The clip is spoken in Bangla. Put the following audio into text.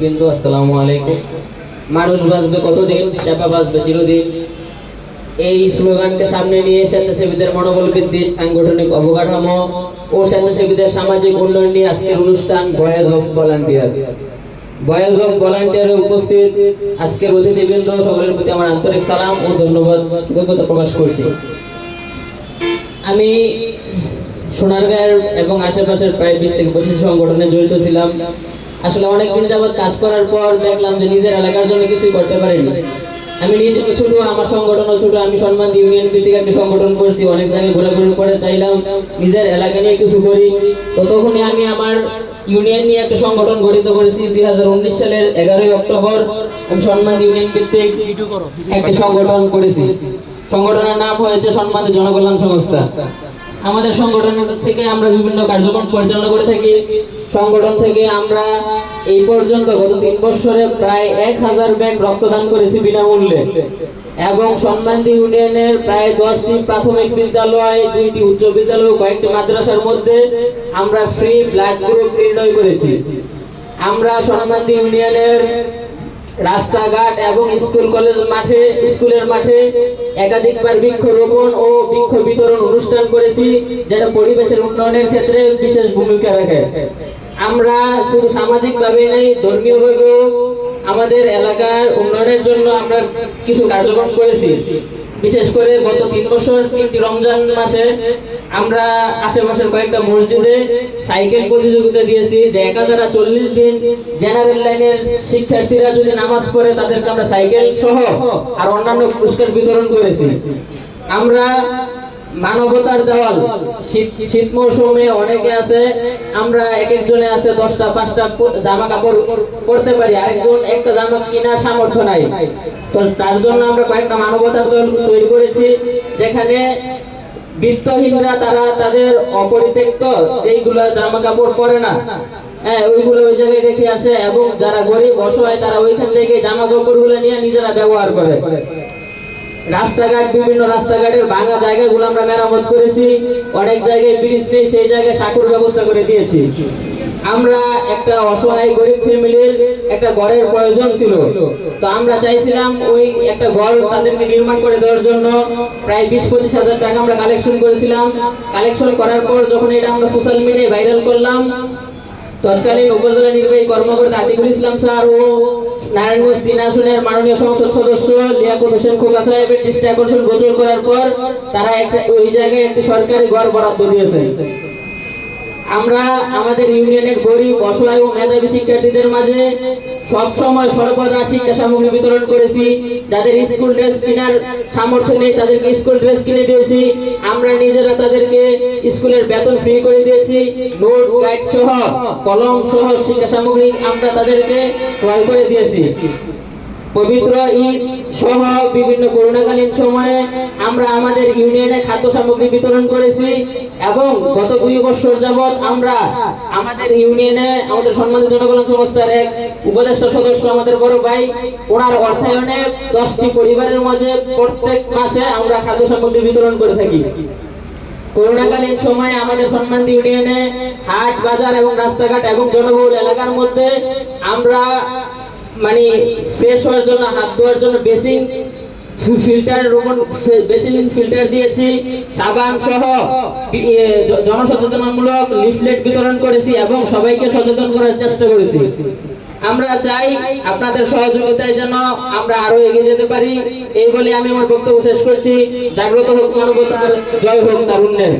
কিন্তু আসসালামু আলাইকুম। মানুষ বাঁচবে কতদিন, সেবা বাঁচবে চিরদিন। এই স্লোগানকে সামনে নিয়ে স্বেচ্ছাসেবীদের মনোবল বৃদ্ধি, সাংগঠনিক অবকাঠামো ও স্বেচ্ছাসেবীদের সামাজিক উন্নয়ন নিয়ে আজকের অনুষ্ঠান voice of volunteer. Voice of ভলান্টিয়ারে উপস্থিত আজকের অতিথিবৃন্দ সকলের প্রতি আমার আন্তরিক সালাম ও ধন্যবাদ কৃতজ্ঞতা প্রকাশ করছি। আমি সোনারগাঁয়ের এবং আশেপাশের প্রায় 20 থেকে 25 সংগঠনে জড়িত ছিলাম। আসলে অনেকদিন যাবৎ কাজ করার পর দেখলাম যে নিজের এলাকার জন্য কিছুই করতে পারিনি। আমি নিজে ছোট, আমার সংগঠনও ছোট। আমি সম্মান ইউনিয়ন ভিত্তিক একটা সংগঠন করছি। অনেক জায়গায় ঘোরাঘুরি করে চাইলাম নিজের এলাকা নিয়ে কিছু করি। তো তখনই আমি আমার ইউনিয়ন নিয়ে একটা সংগঠন গঠিত করেছি। 2019 সালের 11ই অক্টোবর আমি সম্মান ইউনিয়ন ভিত্তিক একটা সংগঠন করেছি। সংগঠনের নাম হয়েছে সম্মান জনকল্যাণ সংস্থা। আমাদের সংগঠন থেকে আমরা বিভিন্ন কার্যক্রম পরিচালনা করে থাকি। সংগঠন থেকে আমরা এই পর্যন্ত গত 3 বছরে প্রায় 1000 ব্যাগ রক্তদান করেছি বিনামূল্যে, এবং সম্মানদী ইউনিয়নের প্রায় 10টি প্রাথমিক বিদ্যালয়, 2টি উচ্চ বিদ্যালয়, কয়েকটি মাদ্রাসার মধ্যে আমরা ফ্রি ব্লাড গ্রুপ নির্ণয় করেছি। আমরা সম্মানদী ইউনিয়নের রাস্তাঘাট এবং স্কুল কলেজ মাঠে, স্কুলের মাঠে একাধিকবার বৃক্ষরোপণ ও বৃক্ষ বিতরণ অনুষ্ঠান করেছি, যেটা পরিবেশের উন্নয়নের ক্ষেত্রে বিশেষ ভূমিকা রাখে। আমরা শুধু সামাজিকভাবে নেই, ধর্মীয়ভাবেও আমাদের এলাকার উন্নয়নের জন্য আমরা কিছু কার্যক্রম করেছি। বিশেষ করে গত 3 বছর 3টি রমজান মাসে আমরা আশেপাশের কয়েকটা মসজিদে সাইকেল প্রতিযোগিতা দিয়েছি, যে 1040 দিন জেনারেল লাইনের শিক্ষার্থীরা যদি নামাজ পড়ে তাদেরকে আমরা সাইকেল সহ আর অন্যান্য পুরস্কার বিতরণ করেছি। আমরা মানবতার দেওয়াল, শীত মৌসুমে অনেকে আছে, আমরা এক একজনে আছে 10টা 5টা জামা কাপড় পরতে পারি, আরেকজন একটা জামা কেনার সামর্থ্য নাই। তো তার জন্য আমরা কয়েকটা মানবতার দল তৈরি করেছি, যেখানে বিত্তহীনরা তারা তাদের অপরিত্যক্ত যেইগুলো জামা কাপড় পরে না, ওইগুলো ওই জায়গায় রেখে আসে, এবং যারা গরিব অসহায় তারা ওইখান থেকে জামা কাপড়গুলো নিয়ে নিজেরা ব্যবহার করে। রাস্তাঘাট, বিভিন্ন রাস্তাঘাটের ভাঙা জায়গাগুলো আমরা মেরামত করেছি। অনেক জায়গায় ব্রিজ নেই, সেই জায়গায় সাঁকুর ব্যবস্থা করে দিয়েছি। আমরা একটা অসহায় গরিব ফ্যামিলির একটা ঘরের প্রয়োজন ছিল, তো আমরা চাইছিলাম ওই একটা ঘর তাদেরকে নির্মাণ করে দেওয়ার জন্য প্রায় 20-25 হাজার টাকা আমরা কালেকশন করেছিলাম। কালেকশন করার পর যখন এটা আমরা সোশ্যাল মিডিয়ায় ভাইরাল করলাম, তৎকালীন উপজেলা নির্বাহী কর্মকর্তা আতিকুল ইসলাম স্যার ও নারায়ণগঞ্জ 3 আসনের মাননীয় সংসদ সদস্য লিয়াকত হোসেন খোকা সাহেবের দৃষ্টি আকর্ষণ গোচর করার পর তারা ওই জায়গায় একটি সরকারি ঘর বরাদ্দ দিয়েছে। আমরা আমাদের ইউনিয়নের গরিব, অসহায় ও মেধাবী শিক্ষার্থীদের মাঝে সবসময় সর্বদা শিক্ষা সামগ্রী বিতরণ করেছি। যাদের স্কুল ড্রেস কেনার সামর্থ্য নেই তাদেরকে স্কুল ড্রেস কিনে দিয়েছি। আমরা নিজেরা তাদেরকে স্কুলের বেতন ফ্রি করে দিয়েছি। নোট, গাইড সহ, কলম সহ শিক্ষা সামগ্রী আমরা তাদেরকে ক্রয় করে দিয়েছি। পবিত্র ঈদ সহ বিভিন্ন করোনাকালীন সময়ে আমরা আমাদের ইউনিয়নে খাদ্য সামগ্রী বিতরণ করেছি, এবং গত 2 বছর যাবৎ আমরা আমাদের ইউনিয়নে আমাদের সম্মানিত জনকল্যাণ সংস্থার এক উপদেষ্টা সদস্য, আমাদের বড় ভাই, ওনার অর্থায়নে 10টি পরিবারের মাঝে প্রত্যেক মাসে আমরা খাদ্য সামগ্রী বিতরণ করে থাকি। করোনাকালীন সময়ে আমাদের সম্মানিত ইউনিয়নে হাট, বাজার এবং রাস্তাঘাট এবং জনবহুল এলাকার মধ্যে আমরা ফ্রেশ হওয়ার জন্য, হাত ধোয়ার জন্য বেসিন ফিল্টার দিয়েছি, সাবান সহ জনসচেতনমূলক লিফলেট বিতরণ করেছি এবং সবাইকে সচেতন করার চেষ্টা করেছি। আমরা চাই আপনাদের সহযোগিতায় যেন আমরা আরো এগিয়ে যেতে পারি। এই বলে আমি আমার বক্তব্য শেষ করছি। জাগ্রত হোক মানবতা, জয় হোক তারুণ্যের।